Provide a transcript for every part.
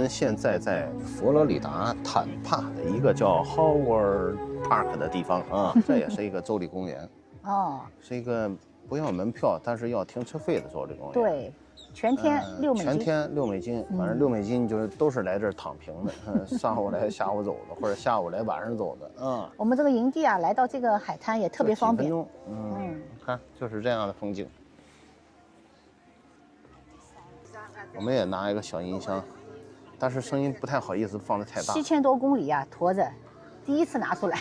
现在在佛罗里达坦帕的一个叫 Howard Park 的地方啊，这也是一个州立公园哦，是一个不要门票，但是要停车费的州立公园。对，全天6美金。全天6美金，反正6美金就是都是来这儿躺平的，上午来下午走的，或者下午来晚上走的。我们这个营地啊，来到这个海滩也特别方便。看就是这样的风景。我们也拿一个小音箱。但是声音不太好意思放得太大。7000多公里啊，驮着，第一次拿出来。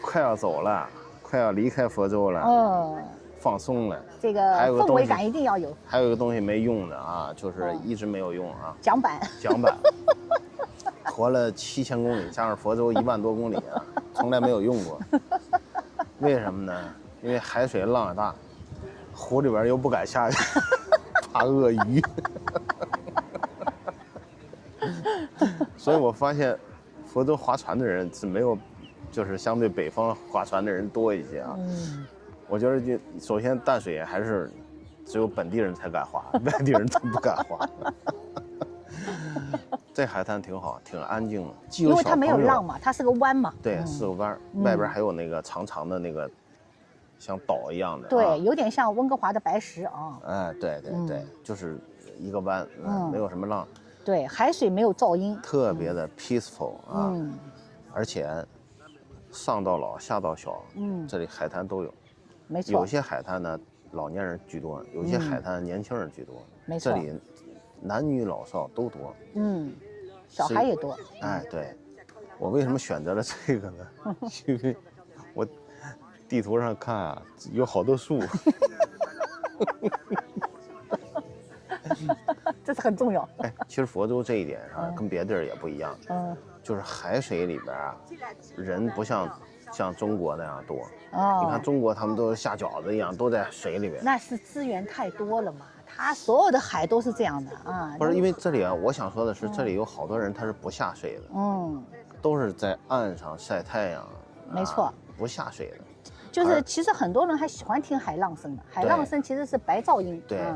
快要走了，快要离开佛州了。放松了。这个氛围感一定要有。还有一个东西没用的啊，就是一直没有用啊。桨板。桨板。驮了7000公里，加上佛州1万多公里啊，从来没有用过。为什么呢？因为海水浪也大，湖里边又不敢下去。怕鳄鱼，所以我发现佛州划船的人是没有，就是相对北方划船的人多一些啊。我觉得就首先淡水还是只有本地人才敢划，外地人都不敢划。这海滩挺好，挺安静的，既有小朋友，因为它没有浪嘛，它是个湾嘛。对，是个湾，外边还有那个长长的那个。像岛一样的，对，有点像温哥华的白石啊。哎，对，就是一个湾，没有什么浪。对，海水没有噪音，特别的 peaceful 啊。而且上到老下到小，这里海滩都有。没错。有些海滩呢，老年人居多；有些海滩年轻人居多。没错。这里男女老少都多。小孩也多。哎，对。我为什么选择了这个呢？因为我。地图上看啊，有好多树，这是很重要。哎，其实佛州这一点上跟别地儿也不一样，就是海水里边啊，人不像中国那样多。你看中国他们都下饺子一样，都在水里边。那是资源太多了嘛，它所有的海都是这样的啊。不是，因为这里啊，我想说的是，这里有好多人他是不下水的，都是在岸上晒太阳。没错，不下水的。就是其实很多人还喜欢听海浪声的，海浪声其实是白噪音。对，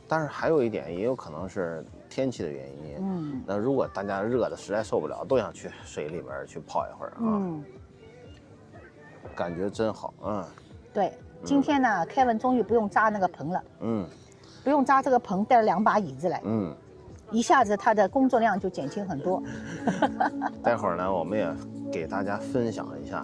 但是还有一点也有可能是天气的原因。那如果大家热的实在受不了，都想去水里边去泡一会儿啊。感觉真好。对，今天呢，Kevin 终于不用扎那个棚了。不用扎这个棚，带了2把椅子来。一下子他的工作量就减轻很多。待会儿呢，我们也给大家分享一下。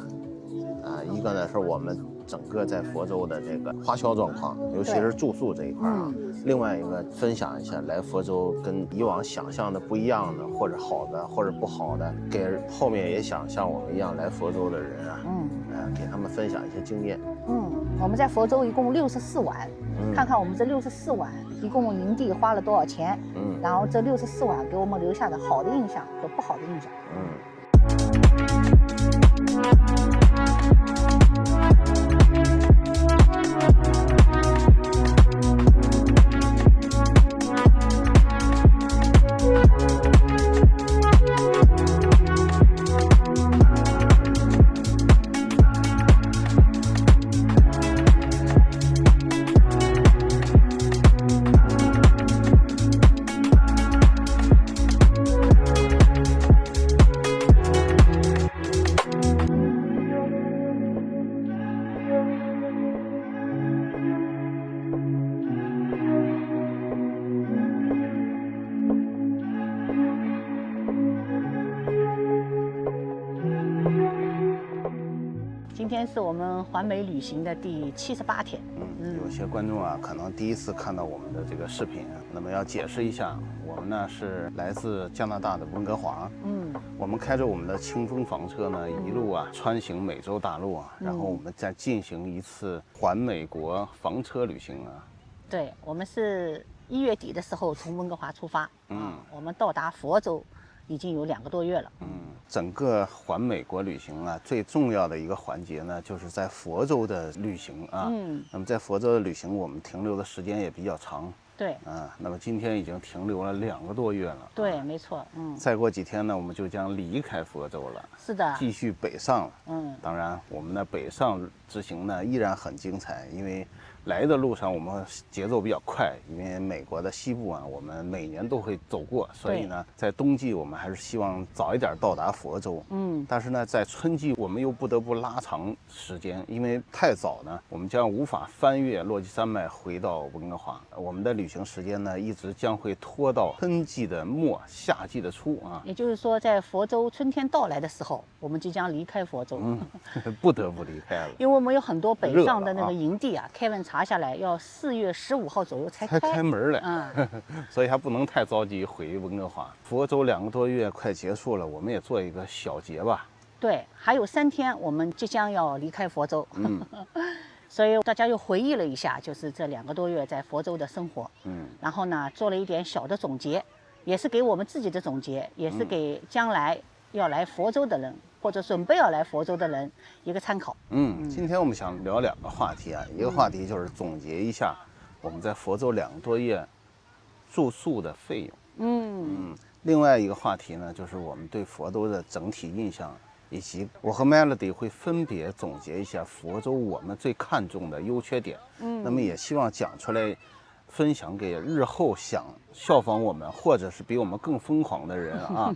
一个呢是我们整个在佛州的这个花销状况，尤其是住宿这一块啊。另外一个分享一下来佛州跟以往想象的不一样的，或者好的，或者不好的，给后面也想像我们一样来佛州的人啊，给他们分享一些经验。我们在佛州一共64晚，看看我们这64晚一共营地花了多少钱，然后这64晚给我们留下的好的印象和不好的印象。今天是我们环美旅行的第78天。有些观众啊，可能第一次看到我们的这个视频，那么要解释一下，我们呢是来自加拿大的温哥华。我们开着我们的清风房车呢，一路啊穿行美洲大陆啊，然后我们再进行一次环美国房车旅行啊。对，我们是1月底的时候从温哥华出发，我们到达佛州已经有2个多月了。整个环美国旅行啊，最重要的一个环节呢，就是在佛州的旅行啊。那么在佛州的旅行，我们停留的时间也比较长。对。那么今天已经停留了2个多月了。对，没错。再过几天呢，我们就将离开佛州了。是的。继续北上了。当然，我们的北上之行呢，依然很精彩，因为来的路上我们节奏比较快，因为美国的西部啊，我们每年都会走过，所以呢，在冬季我们还是希望早一点到达佛州。但是呢，在春季我们又不得不拉长时间，因为太早呢，我们将无法翻越落基山脉回到温哥华。我们的旅行时间呢，一直将会拖到春季的末，夏季的初啊。也就是说，在佛州春天到来的时候，我们即将离开佛州。不得不离开了，因为我们有很多北上的那个营地啊，Kevin查下来要4月15号左右才开门来。所以还不能太着急回温哥华。佛州2个多月快结束了，我们也做一个小结吧。对，还有3天我们即将要离开佛州。所以大家又回忆了一下，就是这2个多月在佛州的生活。然后呢，做了一点小的总结，也是给我们自己的总结，也是给将来要来佛州的人，或者准备要来佛州的人一个参考。今天我们想聊2个话题啊，一个话题就是总结一下我们在佛州2个多月住宿的费用。另外一个话题呢，就是我们对佛州的整体印象，以及我和 Melody 会分别总结一下佛州我们最看重的优缺点。那么也希望讲出来，分享给日后想效仿我们或者是比我们更疯狂的人啊，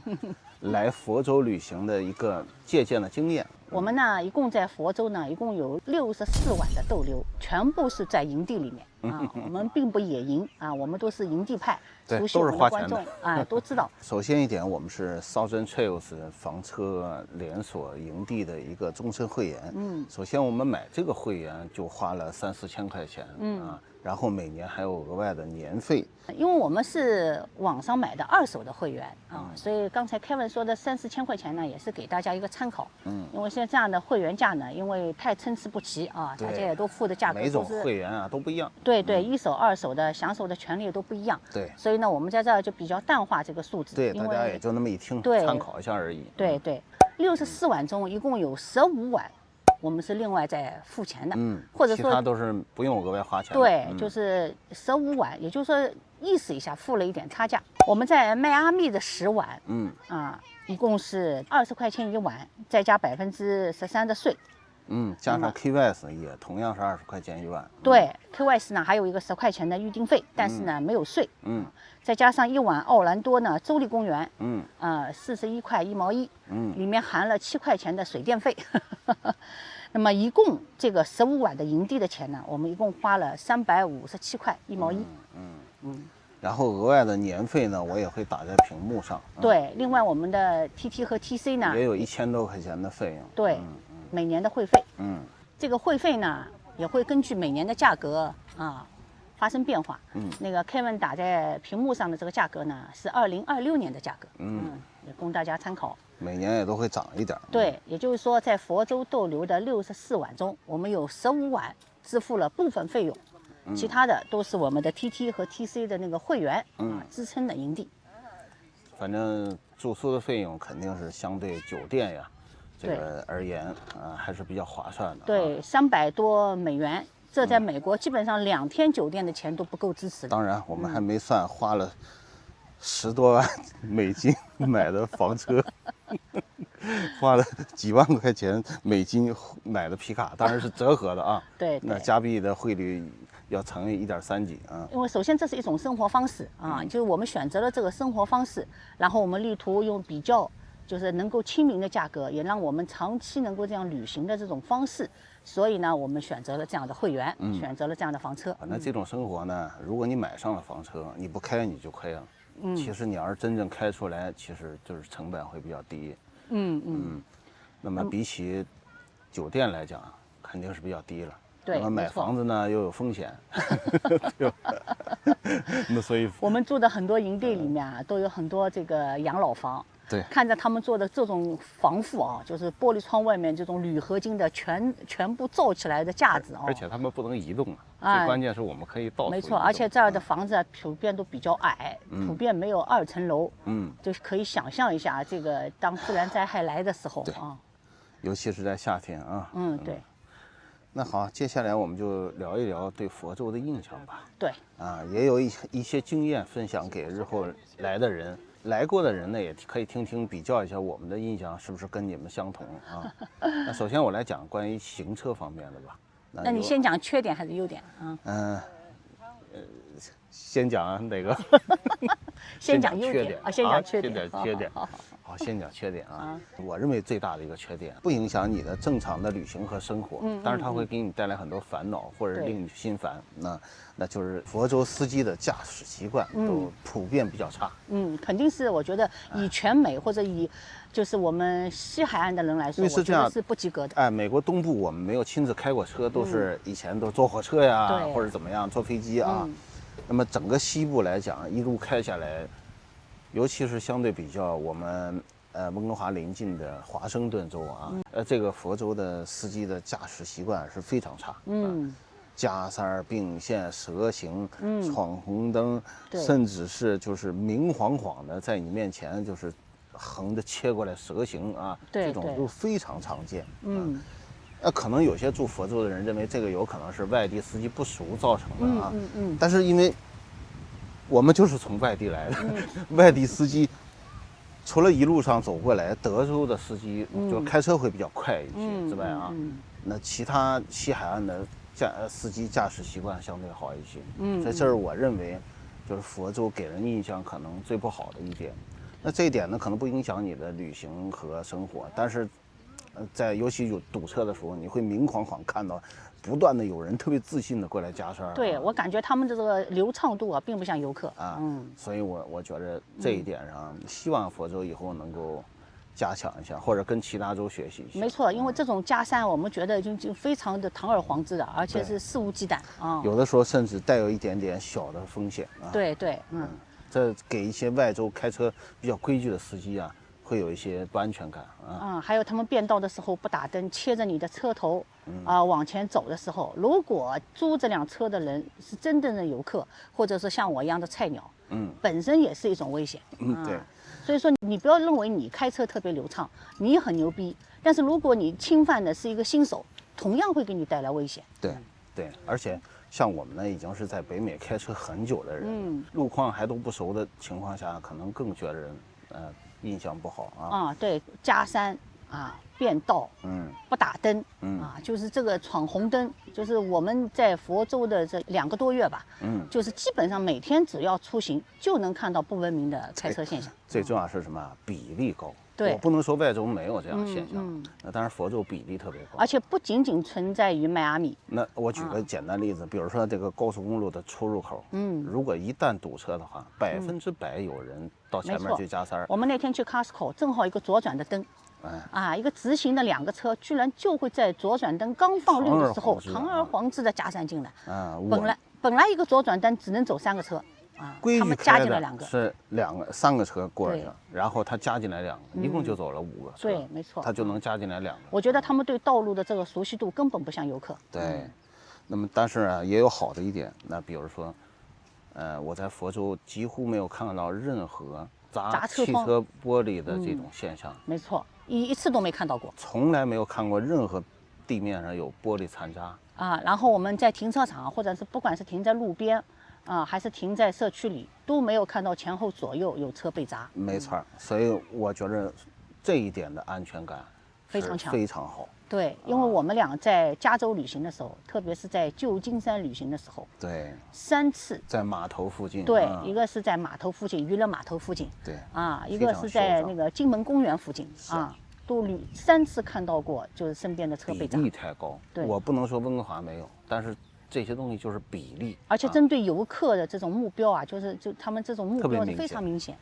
来佛州旅行的一个借鉴的经验。我们呢，一共在佛州呢，一共有64晚的逗留，全部是在营地里面啊。我们并不野营啊，我们都是营地派，熟悉我们的观众啊都知道。首先一点，我们是 Southern Trails 房车连锁营地的一个终身会员。首先我们买这个会员就花了3-4千块钱啊。然后每年还有额外的年费，因为我们是网上买的2手的会员啊，所以刚才 Kevin 说的3-4千块钱呢，也是给大家一个参考。因为现在这样的会员价呢，因为太参差不齐啊，大家也都付的价格每种会员啊都不一样。对对，1手2手的享受的权利都不一样。对，所以呢，我们在这儿就比较淡化这个数字。对，大家也就那么一听，参考一下而已。对对，64晚中一共有15晚。我们是另外再付钱的，或者说其他都是不用额外花钱的。对，就是15晚，也就是说意思一下付了一点差价。我们在迈阿密的10晚，一共是20块钱1晚，再加13%的税。加上 KYS 也同样是20块钱1晚。对，KYS 呢还有一个10块钱的预订费，但是呢没有税。再加上1晚奥兰多呢州立公园，41块1毛1，里面含了7块钱的水电费。那么一共这个15晚的营地的钱呢，我们一共花了357块1毛1。然后额外的年费呢，我也会打在屏幕上。对，另外我们的 TT 和 TC 呢，也有1000多块钱的费用。对，每年的会费。这个会费呢，也会根据每年的价格发生变化。那个 Kevin 打在屏幕上的这个价格呢，是2026年的价格。也供大家参考。每年也都会涨一点。对，也就是说，在佛州逗留的64晚中，我们有15晚支付了部分费用，其他的都是我们的 TT 和 TC 的那个会员支撑的营地。反正住宿的费用肯定是相对酒店呀这个而言还是比较划算的。对，300多美元，这在美国基本上2天酒店的钱都不够支持的。当然，我们还没算花了10多万美金买的房车，花了几万块钱美金买的皮卡，当然是折合的啊。对，那加币的汇率要乘以1.3几啊。因为首先这是一种生活方式啊，就是我们选择了这个生活方式，然后我们力图用比较就是能够亲民的价格，也让我们长期能够这样旅行的这种方式。所以呢，我们选择了这样的会员，选择了这样的房车。反正这种生活呢，如果你买上了房车，你不开你就亏了。其实你要是真正开出来，其实就是成本会比较低。那么比起酒店来讲，肯定是比较低了。对，那么买房子呢又有风险，对吧？那所以我们住的很多营地里面都有很多这个养老房。对，看着他们做的这种防护啊，就是玻璃窗外面这种铝合金的全部罩起来的架子啊，而且他们不能移动啊，最关键是我们可以到处没错，而且这儿的房子啊普遍都比较矮，普遍没有2层楼，就是可以想象一下，这个当自然灾害来的时候啊，尤其是在夏天啊，对。那好，接下来我们就聊一聊对佛州的印象吧。对，也有一些经验分享给日后来的人，来过的人呢，也可以听听比较一下我们的印象是不是跟你们相同啊？那首先我来讲关于行车方面的吧。那你先讲缺点还是优点啊？先讲哪个？先讲优点啊，先讲缺点。缺点。好，先讲缺点啊。我认为最大的一个缺点，不影响你的正常的旅行和生活，但是它会给你带来很多烦恼或者令你心烦。那就是佛州司机的驾驶习惯都普遍比较差。肯定是，我觉得以全美或者以就是我们西海岸的人来说，因为是这样，是不及格的。美国东部我们没有亲自开过车，都是以前都坐火车呀，或者怎么样坐飞机啊。那么整个西部来讲，一路开下来，尤其是相对比较我们温哥华邻近的华盛顿州啊，这个佛州的司机的驾驶习惯是非常差。加塞并线、蛇行、闯红灯，甚至是就是明晃晃的在你面前就是横着切过来蛇行啊，这种都非常常见。可能有些住佛州的人认为这个有可能是外地司机不熟造成的啊。但是因为我们就是从外地来的，外地司机除了一路上走过来，德州的司机就开车会比较快一些之外啊，那其他西海岸的司机驾驶习惯相对好一些。所以这是我认为就是佛州给人印象可能最不好的一点。那这一点呢，可能不影响你的旅行和生活，但是在尤其有堵车的时候，你会明晃晃看到不断的有人特别自信的过来加塞。对，我感觉他们的这个流畅度啊，并不像游客所以我觉得这一点上，希望佛州以后能够加强一下，或者跟其他州学习一下。没错，因为这种加塞，我们觉得已经非常的堂而皇之的，而且是肆无忌惮啊。有的时候甚至带有一点点小的风险啊。对，这给一些外州开车比较规矩的司机啊，会有一些不安全感啊。还有他们变道的时候不打灯，切着你的车头往前走的时候，如果租这辆车的人是真正的游客，或者是像我一样的菜鸟，本身也是一种危险。对。所以说，你不要认为你开车特别流畅，你很牛逼，但是如果你侵犯的是一个新手，同样会给你带来危险。对，而且像我们呢，已经是在北美开车很久的人，路况还都不熟的情况下，可能更觉得人印象不好啊。对，加山变道，不打灯，就是这个闯红灯，就是我们在佛州的这2个多月吧，就是基本上每天只要出行就能看到不文明的开车现象。最重要是什么？比例高。对，我不能说外州没有这样的现象，当然佛州比例特别高，而且不仅仅存在于迈阿密。那我举个简单例子，比如说这个高速公路的出入口，如果一旦堵车的话，100%有人到前面去加塞。我们那天去 Costco， 正好一个左转的灯，一个直行的2个车，居然就会在左转灯刚放绿的时候，堂而皇之的加塞进来。本来一个左转灯只能走3个车。规矩加进来2个，是3个车过去，然后他加进来2个，一共就走了5个车。对，没错，他就能加进来2个。我觉得他们对道路的这个熟悉度根本不像游客。对，那么但是也有好的一点，那比如说，我在佛州几乎没有看到任何砸汽车玻璃的这种现象。没错，一次都没看到过。从来没有看过任何地面上有玻璃残渣。然后我们在停车场，或者是不管是停在路边。还是停在社区里，都没有看到前后左右有车被砸。没错，所以我觉得这一点的安全感非常强，非常好。对，因为我们俩在加州旅行的时候，特别是在旧金山旅行的时候，对，3次在码头附近。对，一个是在码头附近，娱乐码头附近。对，一个是在那个金门公园附近都3次看到过，就是身边的车被砸。比例太高。对，我不能说温哥华没有，但是。这些东西就是比例，而且针对游客的这种目标就他们这种目标是非常明显。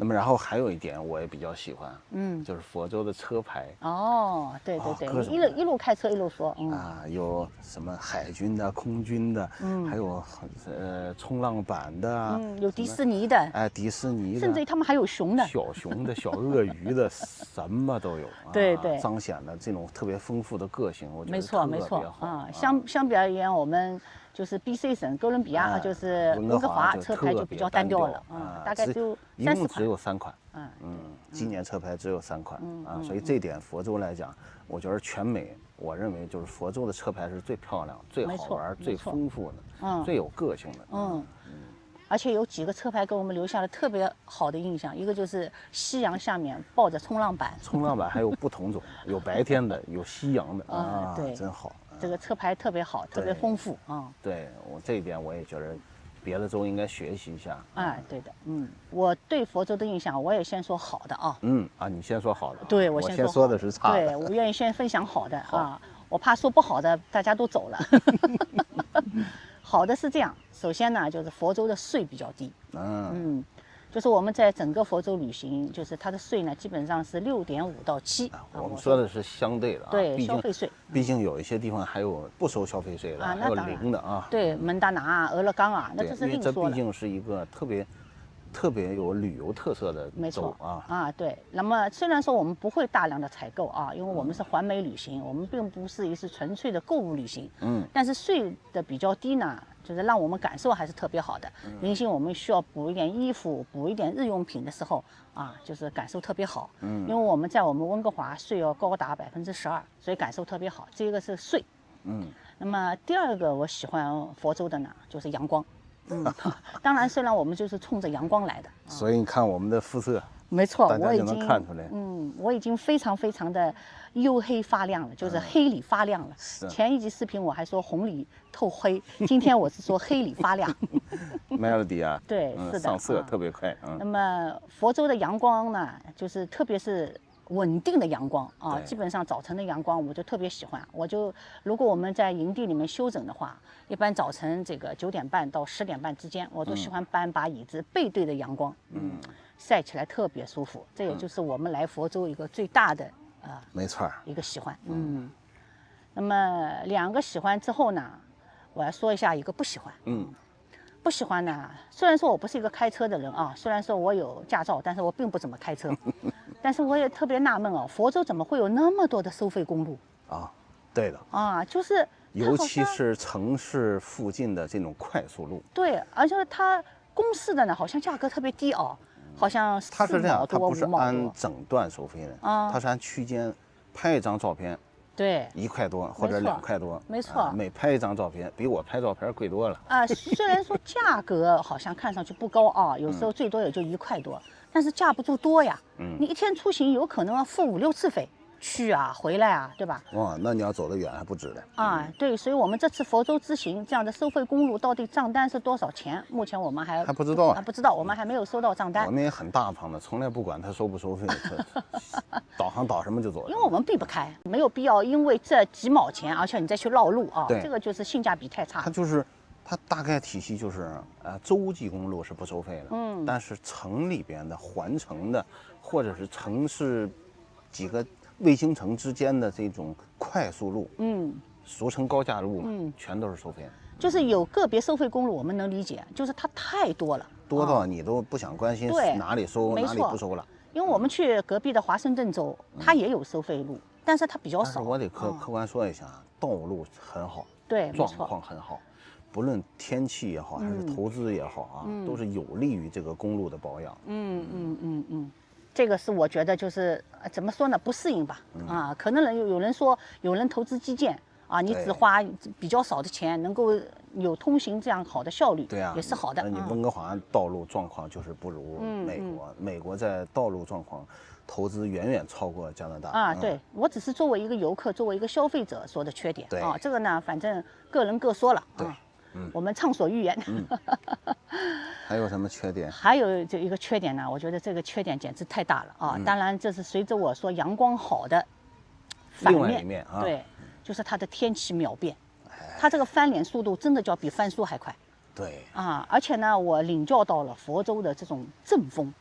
那么然后还有一点我也比较喜欢，就是佛州的车牌。哦，对对对，各种一路开车一路说，有什么海军的、空军的，还有冲浪板的，有迪士尼的，哎，迪士尼的，甚至于他们还有熊的，小熊的、小鳄鱼的，什么都有。对对，彰显了这种特别丰富的个性，我觉得没错没错啊。相比而言，我们就是BC 省哥伦比亚，就是温哥华车牌就比较单调了大概就一共30只有3款。今年车牌只有3款所以这点佛州来讲，我觉得全美，我认为就是佛州的车牌是最漂亮、最好玩、最丰富的，最有个性的。而且有几个车牌给我们留下了特别好的印象，一个就是夕阳下面抱着冲浪板，冲浪板还有不同种，有白天的，有夕阳的对，真好。这个车牌特别好，特别丰富对我这一点我也觉得，别的州应该学习一下。对的，我对佛州的印象，我也先说好的你先说好的。对，我先说的是差的。对，我愿意先分享好的我怕说不好的大家都走了。好的是这样，首先呢，就是佛州的税比较低，就是我们在整个佛州旅行，就是它的税呢，基本上是6.5到7。我们说的是相对的对，消费税。毕竟有一些地方还有不收消费税的，还有0的对，蒙大拿俄勒冈那这是另说了。这毕竟是一个特别有旅游特色的州对。那么虽然说我们不会大量的采购因为我们是环美旅行，我们并不是一次纯粹的购物旅行。但是税的比较低呢，就是让我们感受还是特别好的。临行我们需要补一点衣服、补一点日用品的时候就是感受特别好。因为我们在我们温哥华税要高达12%，所以感受特别好。这个是税。那么第二个我喜欢佛州的呢，就是阳光。当然，虽然我们就是冲着阳光来的，所以你看我们的肤色，没错，我已经能看出来，我已经非常非常的黝黑发亮了，就是黑里发亮了。前一集视频我还说红里透黑，今天我是说黑里发亮。Melody 对，是的，上色特别快。那么佛州的阳光呢，就是特别是稳定的阳光基本上早晨的阳光我就特别喜欢。如果我们在营地里面休整的话，一般早晨这个9点半到10点半之间，我都喜欢搬把椅子背对着阳光，晒起来特别舒服。这也就是我们来佛州一个最大的没错，一个喜欢。那么2个喜欢之后呢，我要说一下一个不喜欢。不喜欢呢，虽然说我不是一个开车的人虽然说我有驾照，但是我并不怎么开车。但是我也特别纳闷佛州怎么会有那么多的收费公路对的就是尤其是城市附近的这种快速路。对，而且它公示的呢，好像价格特别低好像它是这样，它不是按整段收费的它是按区间，拍一张照片，对，1块多或者2块多，没错，每拍一张照片，比我拍照片贵多了虽然说价格好像看上去不高有时候最多也就1块多，但是架不住多呀。你一天出行有可能要付5、6次费，去回来对吧？哇，那你要走得远还不止嘞。对，所以我们这次佛州之行这样的收费公路到底账单是多少钱？目前我们还不知道不知道，我们还没有收到账单。我们也很大方的，从来不管他收不收费，导航导什么就走。因为我们避不开，没有必要因为这几毛钱，而且你再去绕路对，这个就是性价比太差。它大概体系就是洲际公路是不收费的，但是城里边的环城的，或者是城市几个卫星城之间的这种快速路，俗称高架路，全都是收费的。就是有个别收费公路我们能理解，就是它太多了，多到你都不想关心哪里收哪里不收了。因为我们去隔壁的华盛顿州，它也有收费路，但是它比较少。我得客观说一下，道路很好，对，状况很好。不论天气也好，还是投资也好都是有利于这个公路的保养。这个是我觉得就是怎么说呢，不适应吧。可能有人说有人投资基建你只花比较少的钱，能够有通行这样好的效率，对也是好的。那你温哥华道路状况就是不如美国，美国在道路状况投资远远超过加拿大。对，我只是作为一个游客，作为一个消费者说的缺点。对这个呢，反正个人各说了。对。我们畅所欲言。还有什么缺点？还有这一个缺点呢，我觉得这个缺点简直太大了当然，这是随着我说阳光好的反面。另外一面对，就是它的天气秒变，它这个翻脸速度真的叫比翻书还快。对而且呢，我领教到了佛州的这种阵风。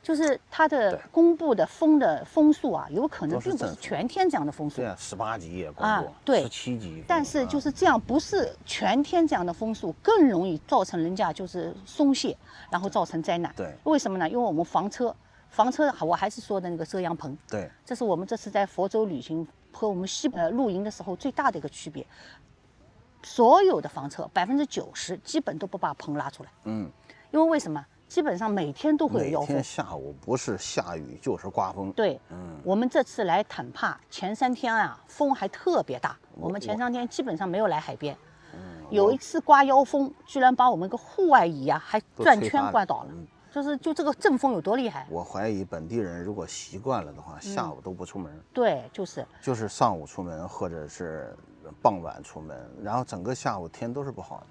就是它的对公布的风速啊，有可能都是并不是阵风全天这样的风速对。啊，18级也公布，对17级。但是就是这样，不是全天这样的风速，更容易造成人家就是松懈，然后造成灾难。对，为什么呢？因为我们房车我还是说的那个遮阳棚，对，这是我们这次在佛州旅行和我们露营的时候最大的一个区别。所有的房车90%基本都不把棚拉出来，因为为什么？基本上每天都会有妖风。每天下午不是下雨就是刮风。对，我们这次来坦帕前3天啊，风还特别大。我们前3天基本上没有来海边。有一次刮妖风，居然把我们个户外椅啊还转圈刮倒了。就这个阵风有多厉害？我怀疑本地人如果习惯了的话，下午都不出门。对，就是上午出门或者是傍晚出门，然后整个下午天都是不好的。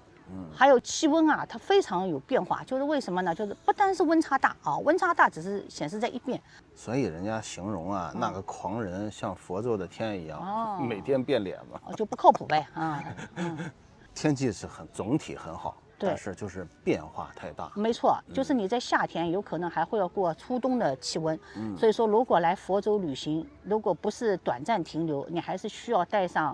还有气温啊，它非常有变化，就是为什么呢？就是不单是温差大啊，温差大只是显示在一边。所以人家形容啊，那个狂人像佛州的天一样，每天变脸嘛，就不靠谱呗啊。天气是总体很好，对，但是就是变化太大。没错，就是你在夏天有可能还会要过初冬的气温，所以说如果来佛州旅行，如果不是短暂停留，你还是需要带上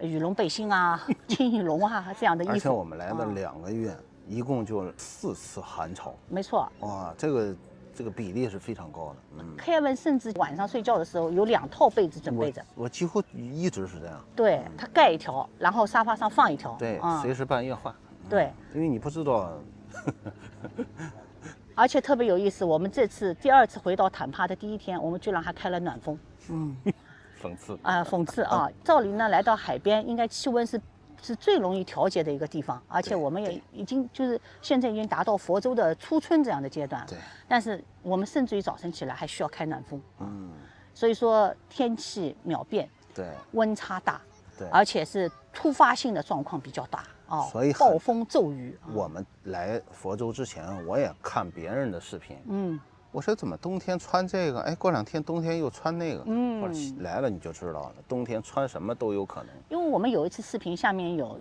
羽绒背心啊、轻羽绒啊这样的衣服。而且我们来的2个月，一共就4次寒潮。没错。哇，这个比例是非常高的。Kevin 甚至晚上睡觉的时候有2套被子准备着。我几乎一直是这样。对，他盖一条，然后沙发上放一条。对，随时半夜换。对，因为你不知道。而且特别有意思，我们这次第2次回到坦帕的第1天，我们居然还开了暖风。讽刺啊！照理呢，来到海边应该气温是最容易调节的一个地方，而且我们也已经就是现在已经达到佛州的初春这样的阶段了。对。但是我们甚至于早晨起来还需要开暖风。所以说天气秒变，对，温差大，对，而且是突发性的状况比较大啊，所以暴风骤雨。我们来佛州之前，我也看别人的视频。我说怎么冬天穿这个，哎，过2天冬天又穿那个。来了你就知道了，冬天穿什么都有可能。因为我们有一次视频下面有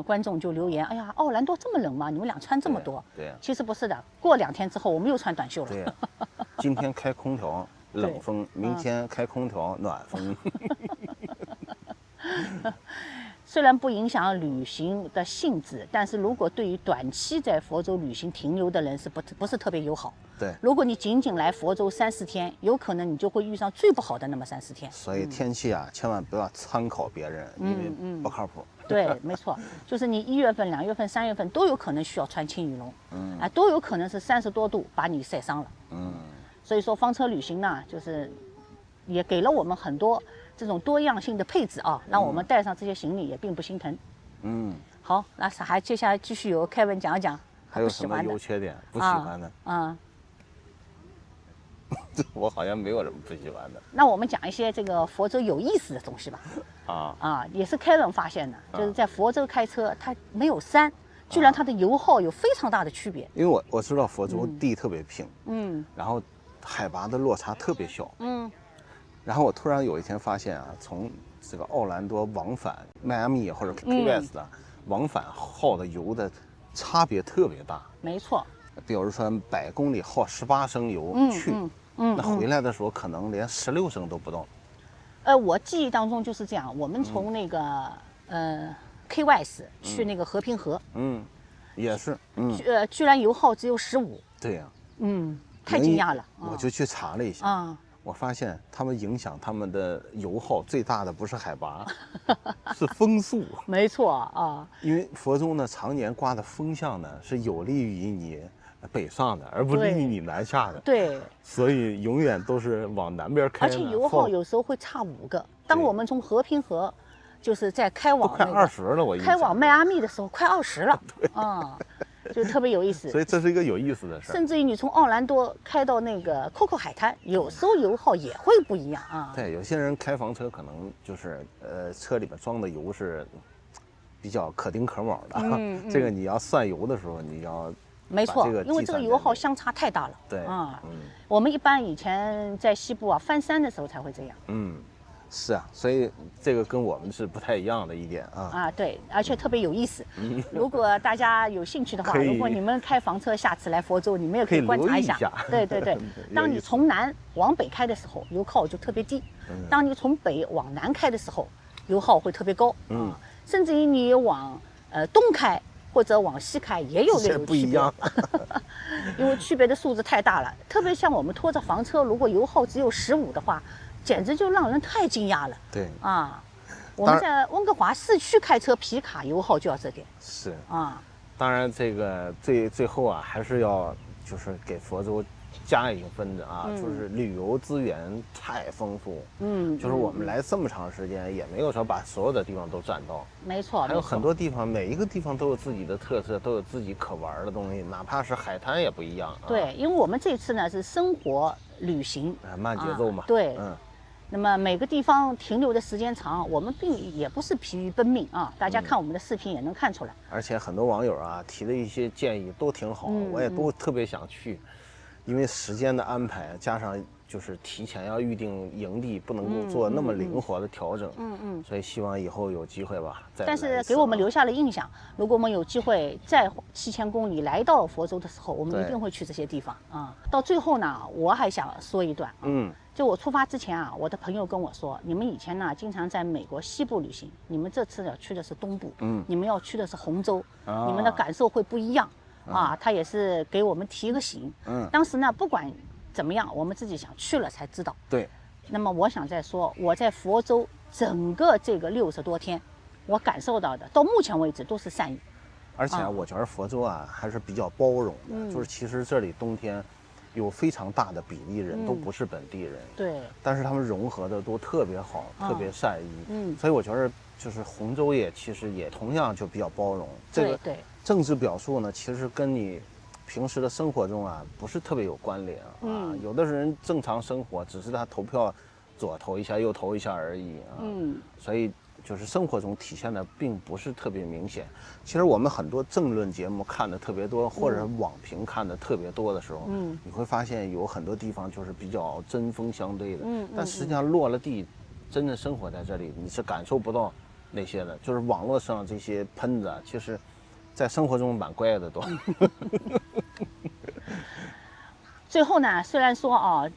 观众就留言，哎呀，奥兰多这么冷吗？你们俩穿这么多？对呀。其实不是的，过2天之后我们又穿短袖了。对呀。今天开空调冷风，明天开空调暖风。虽然不影响旅行的性质，但是如果对于短期在佛州旅行停留的人是不是特别友好。对，如果你仅仅来佛州3、4天，有可能你就会遇上最不好的那么3、4天。所以天气啊，千万不要参考别人，因为不靠谱。对，没错，就是你1月份、2月份、3月份都有可能需要穿轻羽绒，都有可能是30多度把你晒伤了。所以说房车旅行呢，就是也给了我们很多这种多样性的配置啊，让我们带上这些行李也并不心疼。好，那接下来继续由 Kevin 讲一讲还有什么优缺点不喜欢的？我好像没有什么不喜欢的。那我们讲一些这个佛州有意思的东西吧。也是 Kevin 发现的，就是在佛州开车，它没有山，居然它的油耗有非常大的区别。因为我知道佛州地特别平，然后海拔的落差特别小，然后我突然有一天发现啊，从这个奥兰多往返迈阿密或者 Key West 的往返耗的油的差别特别大。没错。比如说100公里耗18升油去，那回来的时候可能连16升都不到。我记忆当中就是这样，我们从那个Key West 去那个和平河，也是，居然油耗只有15。对呀。太惊讶了。我就去查了一下，我发现他们影响他们的油耗最大的不是海拔，是风速。没错因为佛州呢常年刮的风向呢是有利于你北上的，而不利于你南下的。对。所以永远都是往南边开。而且油耗有时候会差5个。当我们从和平河，就是在开往快20了，我开往迈阿密的时候，快20了。就特别有意思。所以这是一个有意思的事。甚至于你从奥兰多开到那个 Coco 海滩，有时候油耗也会不一样对，有些人开房车可能就是车里面装的油是比较可丁可卯的。这个你要算油的时候，你要没错，因为这个油耗相差太大了。对我们一般以前在西部翻山的时候才会这样。是啊，所以这个跟我们是不太一样的一点啊。啊，对，而且特别有意思。如果大家有兴趣的话，如果你们开房车下次来佛州，你们也可以观察一下。对对对，当你从南往北开的时候，油耗就特别低；当你从北往南开的时候，油耗会特别高。甚至于你往东开或者往西开也有略有不一样，因为区别的数字太大了。特别像我们拖着房车，如果油耗只有15的话，简直就让人太惊讶了。对啊，我们在温哥华市区开车皮卡油耗就要这点。是啊，当然这个最后啊，还是要就是给佛州加一分的啊，就是旅游资源太丰富。就是我们来这么长时间，也没有说把所有的地方都占到。没错，还有很多地方，每一个地方都有自己的特色，都有自己可玩的东西，哪怕是海滩也不一样。对，因为我们这次呢是生活旅行，慢节奏嘛。对，那么每个地方停留的时间长，我们也不是疲于奔命啊。大家看我们的视频也能看出来。而且很多网友啊提的一些建议都挺好，我也都特别想去。因为时间的安排，加上就是提前要预定营地，不能够做那么灵活的调整。所以希望以后有机会吧。但是给我们留下了印象，如果我们有机会在7000公里来到佛州的时候，我们一定会去这些地方啊。到最后呢，我还想说一段。就我出发之前啊，我的朋友跟我说，你们以前呢经常在美国西部旅行，你们这次要去的是东部，你们要去的是红州，你们的感受会不一样。他也是给我们提个醒。当时呢，不管怎么样，我们自己想去了才知道。对。那么我想再说，我在佛州整个这个60多天，我感受到的，到目前为止都是善意。而且我觉得佛州啊还是比较包容的，就是其实这里冬天有非常大的比例人都不是本地人。对。但是他们融合的都特别好，特别善意。所以我觉得就是红州也其实也同样就比较包容。这个对。政治表述呢，其实跟你平时的生活中啊，不是特别有关联啊。有的人正常生活，只是他投票左投一下，右投一下而已啊。所以就是生活中体现的并不是特别明显。其实我们很多政论节目看的特别多，或者网评看的特别多的时候，你会发现有很多地方就是比较针锋相对的。但实际上落了地，真正生活在这里，你是感受不到那些的。就是网络上这些喷子啊，其实在生活中蛮乖的都。最后呢，虽然说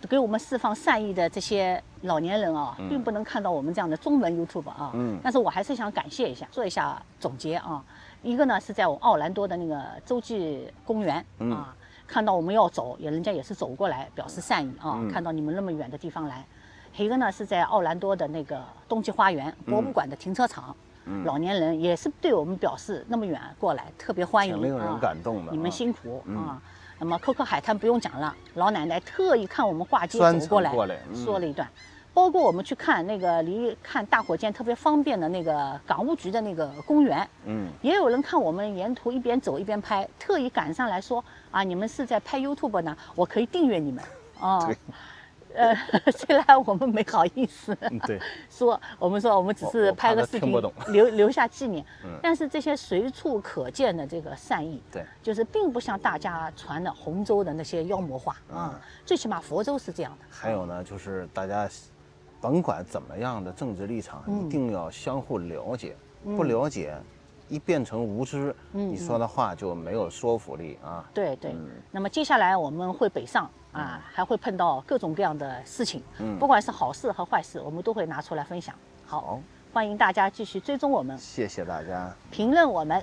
给我们释放善意的这些老年人啊，并不能看到我们这样的中文 YouTube 啊，但是我还是想感谢一下，做一下总结啊。一个呢是在我奥兰多的那个洲际公园啊，看到我们要走，人家也是走过来表示善意啊，看到你们那么远的地方来。还有一个呢是在奥兰多的那个冬季花园博物馆的停车场。老年人也是对我们表示那么远过来特别欢迎，挺令人感动的。你们辛苦啊！那么Coco海滩不用讲了，老奶奶特意看我们挂街走过来，说了一段。包括我们去看那个离看大火箭特别方便的那个港务局的那个公园，也有人看我们沿途一边走一边拍，特意赶上来说啊，你们是在拍 YouTube 呢，我可以订阅你们啊。虽然我们没好意思，对，说我们只是拍个视频留下纪念，但是这些随处可见的这个善意，对，就是并不像大家传的洪州的那些妖魔化啊，最起码佛州是这样的。还有呢，就是大家甭管怎么样的政治立场，一定要相互了解，不了解。一变成无知，你说的话就没有说服力啊。对对，那么接下来我们会北上啊，还会碰到各种各样的事情，不管是好事和坏事，我们都会拿出来分享。好，欢迎大家继续追踪我们，谢谢大家，评论我们，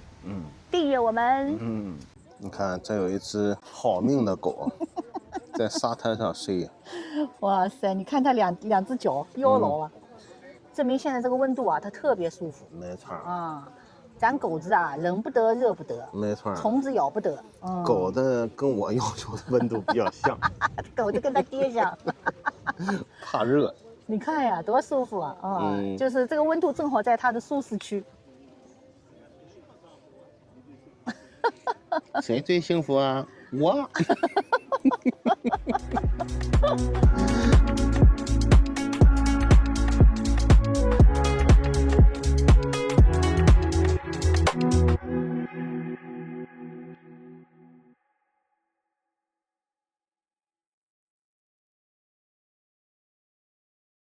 订阅我们。你看，这有一只好命的狗，在沙滩上睡。哇塞，你看它两只脚腰牢啊，证明现在这个温度啊，它特别舒服。没错啊。咱狗子啊，冷不得，热不得，没错，虫子咬不得。狗的跟我要求的温度比较像，狗就跟它爹像，怕热。你看呀，多舒服啊！就是这个温度正好在它的舒适区。谁最幸福啊？我。